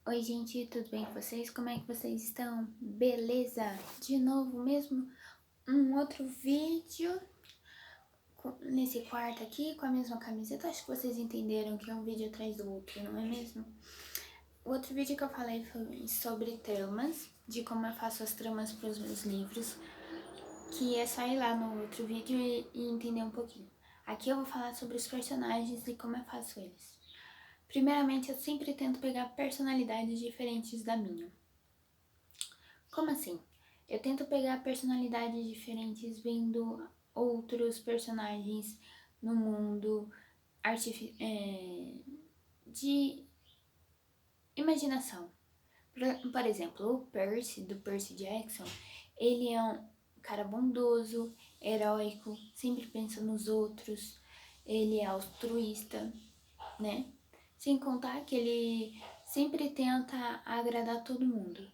Oi, gente, tudo bem com vocês? Como é que vocês estão? Beleza? De novo mesmo, um outro vídeo nesse quarto aqui com a mesma camiseta. Acho que vocês entenderam que é um vídeo atrás do outro, não é mesmo? O outro vídeo que eu falei foi sobre tramas, de como eu faço as tramas para os meus livros, que é só ir lá no outro vídeo e entender um pouquinho. Aqui eu vou falar sobre os personagens e como eu faço eles. Primeiramente, eu sempre tento pegar personalidades diferentes da minha. Como assim? Eu tento pegar personalidades diferentes vendo outros personagens no mundo de imaginação. Por exemplo, o Percy, do Percy Jackson, ele é um cara bondoso, heróico, sempre pensa nos outros, ele é altruísta, né? Sem contar que ele sempre tenta agradar todo mundo.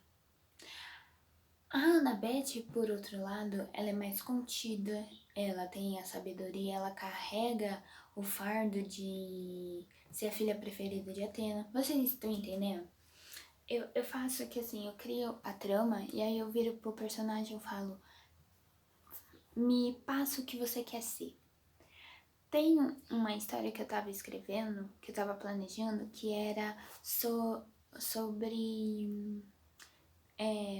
A Annabeth, por outro lado, ela é mais contida, ela tem a sabedoria, ela carrega o fardo de ser a filha preferida de Atena. Vocês estão entendendo? Eu faço aqui assim, eu crio a trama e aí eu viro pro personagem e falo, me passa o que você quer ser. Tem uma história que eu tava escrevendo, que eu tava planejando, que era sobre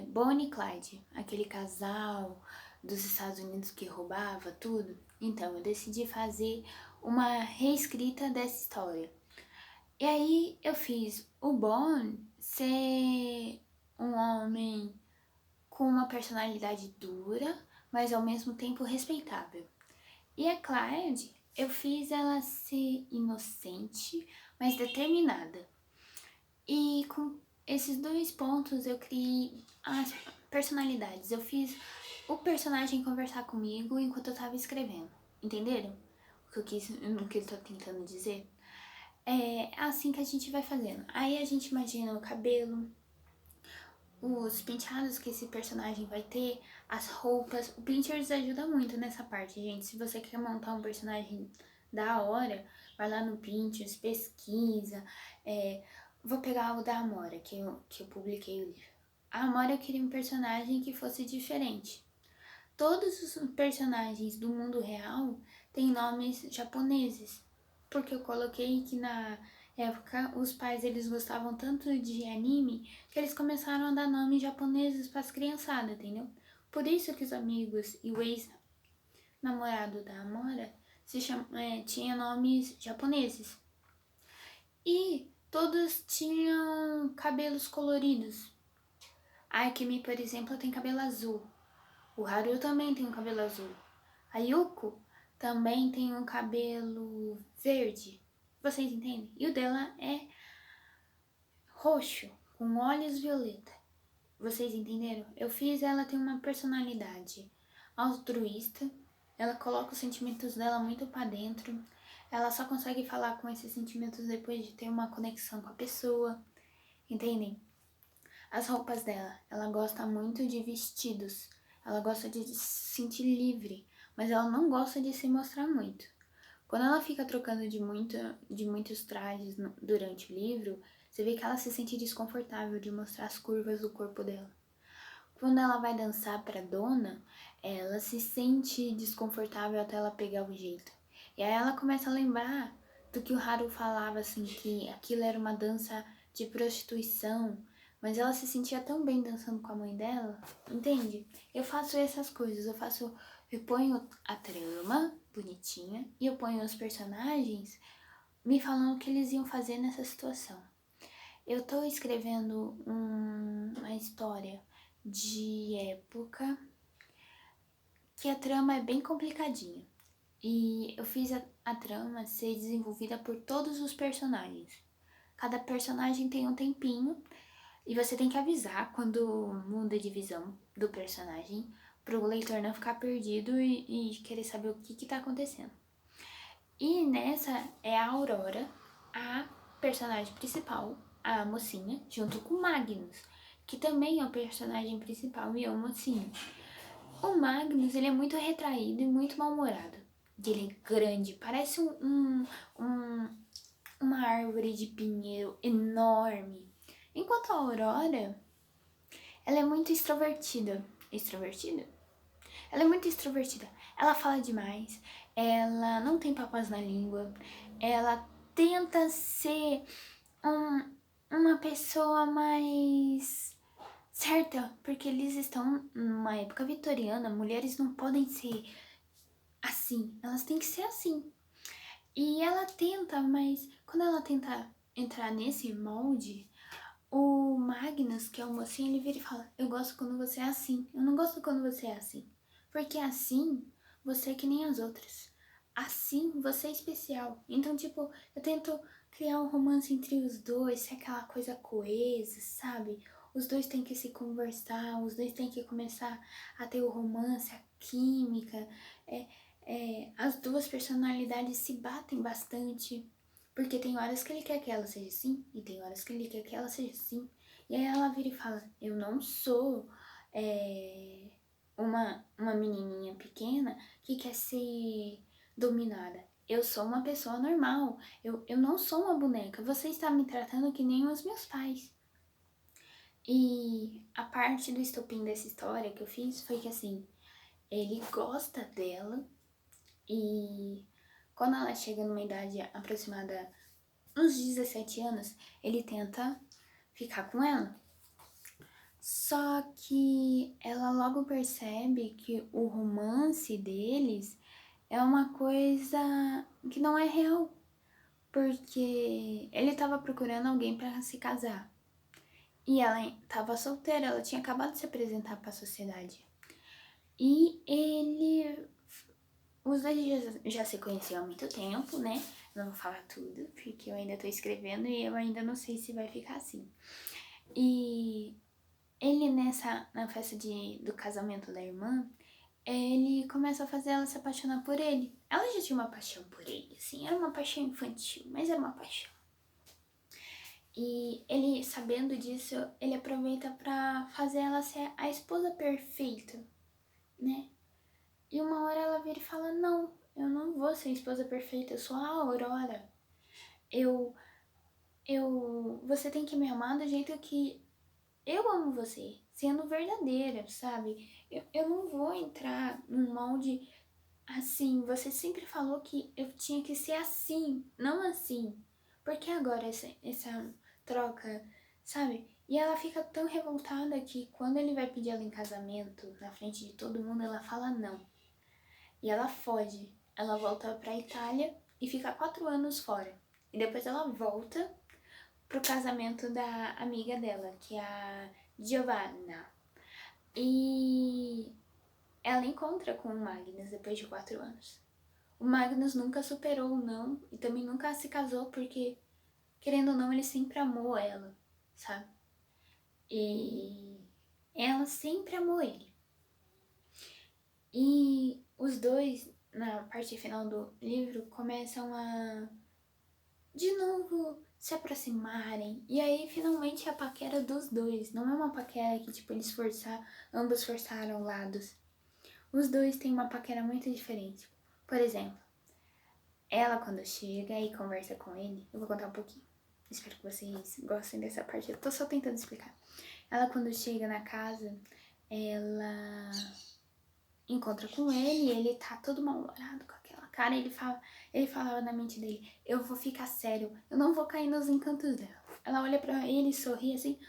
Bonnie e Clyde, aquele casal dos Estados Unidos que roubava tudo. Então, eu decidi fazer uma reescrita dessa história. E aí, eu fiz o Bon ser um homem com uma personalidade dura, mas ao mesmo tempo respeitável. E a Clyde, eu fiz ela ser inocente, mas determinada. E com esses dois pontos eu criei as personalidades. Eu fiz o personagem conversar comigo enquanto eu tava escrevendo. Entenderam o que eu tô tentando dizer? É assim que a gente vai fazendo. Aí a gente imagina o cabelo, os penteados que esse personagem vai ter, as roupas. O Pinterest ajuda muito nessa parte, gente. Se você quer montar um personagem da hora, vai lá no Pinterest, pesquisa. Vou pegar o da Amora, que eu publiquei o livro. A Amora eu queria um personagem que fosse diferente. Todos os personagens do mundo real têm nomes japoneses, porque eu coloquei que na época os pais eles gostavam tanto de anime que eles começaram a dar nomes japoneses para as criançadas, entendeu? Por isso que os amigos e o ex-namorado da Amora tinha nomes japoneses. E todos tinham cabelos coloridos. A Akemi, por exemplo, tem cabelo azul. O Haru também tem um cabelo azul. A Yuko também tem um cabelo verde. Vocês entendem? E o dela é roxo, com olhos violeta. Vocês entenderam? Eu fiz ela ter uma personalidade altruísta. Ela coloca os sentimentos dela muito pra dentro. Ela só consegue falar com esses sentimentos depois de ter uma conexão com a pessoa. Entendem? As roupas dela, ela gosta muito de vestidos, ela gosta de se sentir livre, mas ela não gosta de se mostrar muito. Quando ela fica trocando de muitos trajes durante o livro, você vê que ela se sente desconfortável de mostrar as curvas do corpo dela. Quando ela vai dançar pra dona, ela se sente desconfortável até ela pegar o jeito. E aí ela começa a lembrar do que o Haru falava, assim, que aquilo era uma dança de prostituição, mas ela se sentia tão bem dançando com a mãe dela, entende? Eu faço essas coisas, eu ponho a trama bonitinha e eu ponho os personagens me falando o que eles iam fazer nessa situação. Eu tô escrevendo uma história de época que a trama é bem complicadinha. E eu fiz a trama ser desenvolvida por todos os personagens. Cada personagem tem um tempinho e você tem que avisar quando muda de visão do personagem pro leitor não ficar perdido e querer saber o que tá acontecendo. E nessa é a Aurora, a personagem principal, a mocinha, junto com o Magnus, que também é o personagem principal e é o mocinho. O Magnus, ele é muito retraído e muito mal-humorado. Ele é grande, parece uma árvore de pinheiro enorme. Enquanto a Aurora, ela é muito extrovertida. Extrovertida? Ela é muito extrovertida. Ela fala demais. Ela não tem papas na língua. Ela tenta ser uma pessoa mais certa, porque eles estão numa época vitoriana. Mulheres não podem ser assim. Elas têm que ser assim. E ela tenta, mas quando ela tenta entrar nesse molde, o Magnus, que é o mocinho, ele vira e fala: eu gosto quando você é assim, eu não gosto quando você é assim. Porque assim, você é que nem as outras. Assim, você é especial. Então, tipo, eu tento criar um romance entre os dois, ser aquela coisa coesa, sabe? Os dois têm que se conversar, os dois têm que começar a ter o romance, a química. As duas personalidades se batem bastante. Porque tem horas que ele quer que ela seja assim e tem horas que ele quer que ela seja assim. E aí ela vira e fala: eu não sou uma menininha pequena que quer ser dominada. Eu sou uma pessoa normal. Eu não sou uma boneca. Você está me tratando que nem os meus pais. E a parte do estopim dessa história que eu fiz foi que assim, ele gosta dela e quando ela chega numa idade aproximada uns 17 anos, ele tenta ficar com ela. Só que ela logo percebe que o romance deles é uma coisa que não é real. Porque ele estava procurando alguém para se casar. E ela estava solteira, ela tinha acabado de se apresentar para a sociedade. E ele. Os dois já se conheciam há muito tempo, né? Não vou falar tudo, porque eu ainda tô escrevendo e eu ainda não sei se vai ficar assim. E ele na festa do casamento da irmã, ele começa a fazer ela se apaixonar por ele. Ela já tinha uma paixão por ele, assim, era uma paixão infantil, mas era uma paixão. E ele, sabendo disso, ele aproveita pra fazer ela ser a esposa perfeita, né? E uma hora ela vira e fala: não, eu não vou ser a esposa perfeita, eu sou a Aurora. Você tem que me amar do jeito que eu amo você, sendo verdadeira, sabe? Eu não vou entrar num molde assim. Você sempre falou que eu tinha que ser assim, não assim. Por que agora essa troca, sabe? E ela fica tão revoltada que quando ele vai pedir ela em casamento, na frente de todo mundo, ela fala não. E ela foge. Ela volta pra Itália e fica 4 anos fora. E depois ela volta pro casamento da amiga dela, que é a Giovanna. E ela encontra com o Magnus depois de 4 anos. O Magnus nunca superou o não e também nunca se casou porque, querendo ou não, ele sempre amou ela, sabe? E ela sempre amou ele. E os dois, na parte final do livro, começam a de novo se aproximarem. E aí, finalmente, é a paquera dos dois. Não é uma paquera que, tipo, ambos forçaram lados. Os dois têm uma paquera muito diferente. Por exemplo, ela quando chega e conversa com ele, eu vou contar um pouquinho. Espero que vocês gostem dessa parte. Eu tô só tentando explicar. Ela quando chega na casa, ela encontra com ele e ele tá todo mal-humorado com aquela cara. Ele falava na mente dele: eu vou ficar sério, eu não vou cair nos encantos dela. Ela olha pra ele, sorri assim,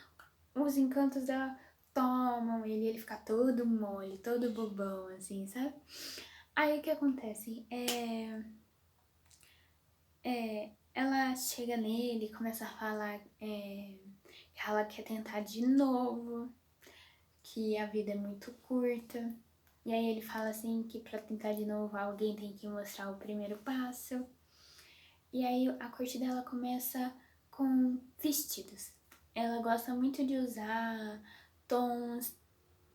os encantos dela tomam ele fica todo mole, todo bobão, assim, sabe? Aí o que acontece? Ela chega nele, começa a falar que ela quer tentar de novo, que a vida é muito curta. E aí ele fala assim que pra tentar de novo alguém tem que mostrar o primeiro passo. E aí a corte dela começa com vestidos. Ela gosta muito de usar tons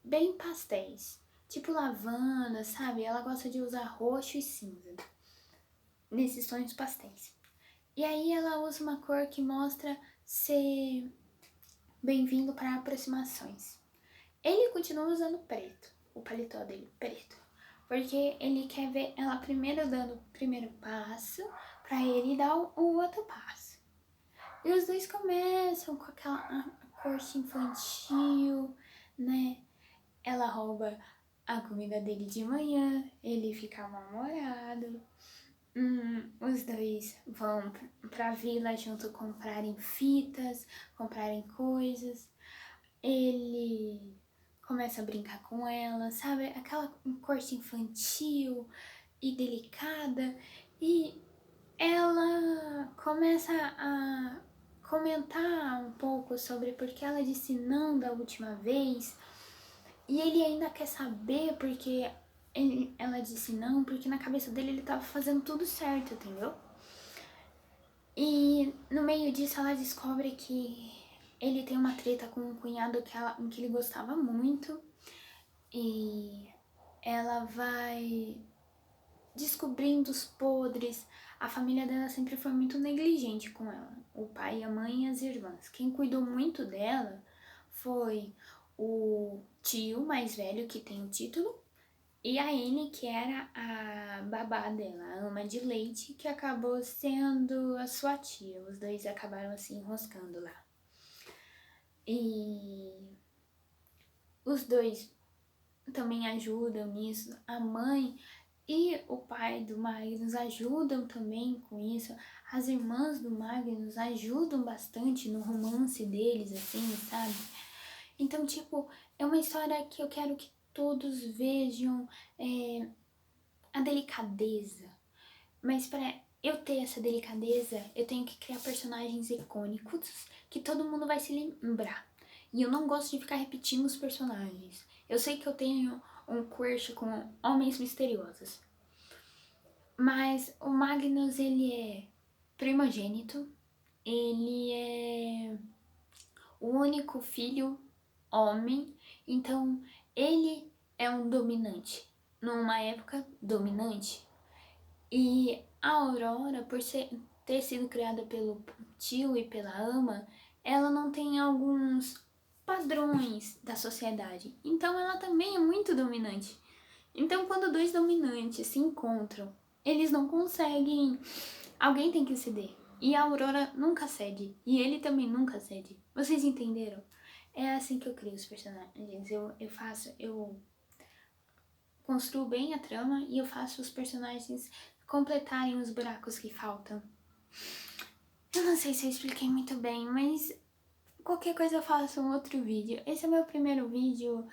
bem pastéis, tipo lavanda, sabe? Ela gosta de usar roxo e cinza, nesses tons pastéis. E aí ela usa uma cor que mostra ser bem-vindo para aproximações. Ele continua usando preto, o paletó dele preto, porque ele quer ver ela primeiro dando o primeiro passo para ele dar o outro passo. E os dois começam com aquela corte infantil, né? Ela rouba a comida dele de manhã, ele fica mal-humorado. Os dois vão pra vila junto comprarem fitas, comprarem coisas. Ele começa a brincar com ela, sabe? Aquela corte infantil e delicada. E ela começa a comentar um pouco sobre porque ela disse não da última vez. E ele ainda quer saber porque ela disse não, porque na cabeça dele ele tava fazendo tudo certo, entendeu? E no meio disso ela descobre que ele tem uma treta com um cunhado que ele gostava muito. E ela vai descobrindo os podres. A família dela sempre foi muito negligente com ela. O pai, a mãe e as irmãs. Quem cuidou muito dela foi o tio mais velho que tem o título e a Anne, que era a babá dela, a ama de leite, que acabou sendo a sua tia. Os dois acabaram se enroscando lá. E os dois também ajudam nisso. A mãe e o pai do Magnus ajudam também com isso. As irmãs do Magnus ajudam bastante no romance deles, assim, sabe? Então, tipo, é uma história que eu quero que todos vejam a delicadeza. Mas para eu ter essa delicadeza, eu tenho que criar personagens icônicos que todo mundo vai se lembrar. E eu não gosto de ficar repetindo os personagens. Eu sei que eu tenho um crush com homens misteriosos. Mas o Magnus, ele é primogênito. Ele é o único filho homem. Então, ele é um dominante. Numa época dominante. E a Aurora, por ter sido criada pelo tio e pela ama, ela não tem alguns padrões da sociedade. Então ela também é muito dominante. Então quando dois dominantes se encontram, eles não conseguem. Alguém tem que ceder. E a Aurora nunca cede. E ele também nunca cede. Vocês entenderam? É assim que eu crio os personagens. Eu construo bem a trama e eu faço os personagens completarem os buracos que faltam. Eu não sei se eu expliquei muito bem, mas qualquer coisa eu faço um outro vídeo. Esse é meu primeiro vídeo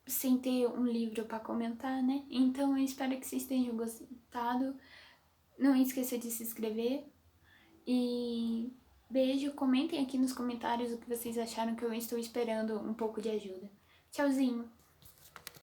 sem ter um livro pra comentar, né? Então eu espero que vocês tenham gostado. Não esqueça de se inscrever. E beijo, comentem aqui nos comentários o que vocês acharam, que eu estou esperando um pouco de ajuda. Tchauzinho!